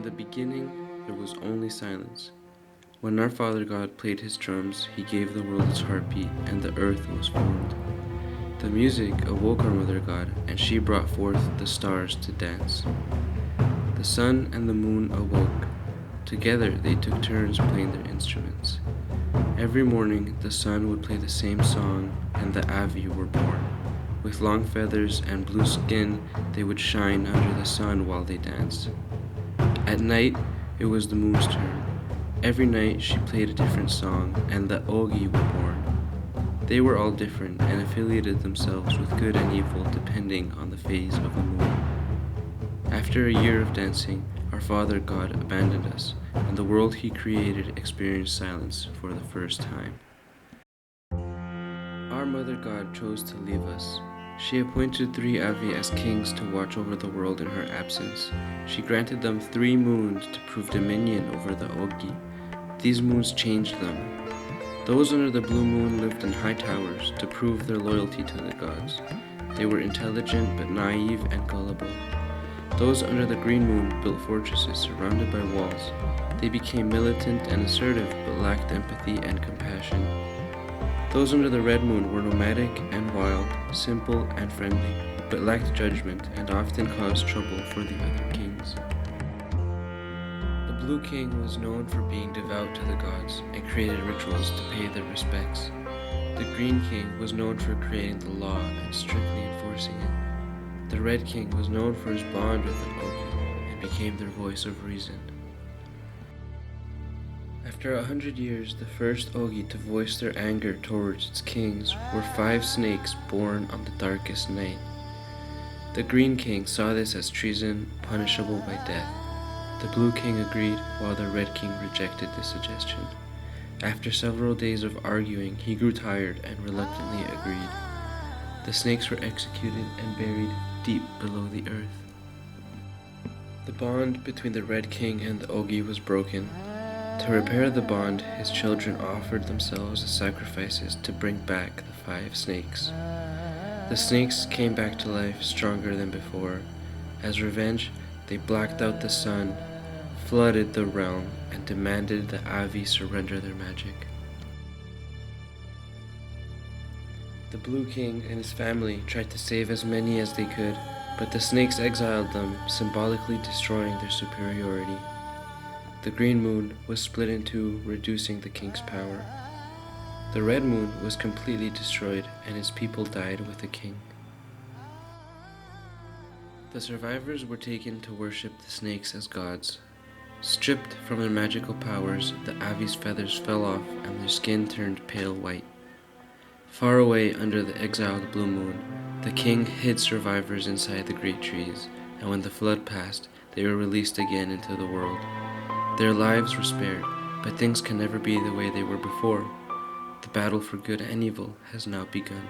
the beginning, there was only silence. When our Father God played his drums, he gave the world its heartbeat, and the earth was formed. The music awoke our Mother God, and she brought forth the stars to dance. The sun and the moon awoke. Together they took turns playing their instruments. Every morning the sun would play the same song, and the Avi were born. With long feathers and blue skin, they would shine under the sun while they danced. At night, it was the moon's turn. Every night she played a different song, and the Ogi were born. They were all different and affiliated themselves with good and evil depending on the phase of the moon. After a year of dancing, our Father God abandoned us, and the world he created experienced silence for the first time. Our Mother God chose to leave us. She appointed 3 Avi as kings to watch over the world in her absence. She granted them 3 moons to prove dominion over the Ogi. These moons changed them. Those under the blue moon lived in high towers to prove their loyalty to the gods. They were intelligent but naive and gullible. Those under the green moon built fortresses surrounded by walls. They became militant and assertive but lacked empathy and compassion. Those under the red moon were nomadic and wild, simple and friendly, but lacked judgment and often caused trouble for the other kings. The blue king was known for being devout to the gods and created rituals to pay their respects. The green king was known for creating the law and strictly enforcing it. The red king was known for his bond with the Ogi and became their voice of reason. After 100 years, the first Ogi to voice their anger towards its kings were 5 snakes born on the darkest night. The Green King saw this as treason, punishable by death. The Blue King agreed, while the Red King rejected the suggestion. After several days of arguing, he grew tired and reluctantly agreed. The snakes were executed and buried deep below the earth. The bond between the Red King and the Ogi was broken. To repair the bond, his children offered themselves as sacrifices to bring back the 5 snakes. The snakes came back to life stronger than before. As revenge, they blacked out the sun, flooded the realm, and demanded the Avi surrender their magic. The Blue King and his family tried to save as many as they could, but the snakes exiled them, symbolically destroying their superiority. The green moon was split in 2, reducing the king's power. The red moon was completely destroyed, and his people died with the king. The survivors were taken to worship the snakes as gods. Stripped from their magical powers, the Avi's feathers fell off and their skin turned pale white. Far away under the exiled blue moon, the king hid survivors inside the great trees, and when the flood passed, they were released again into the world. Their lives were spared, but things can never be the way they were before. The battle for good and evil has now begun.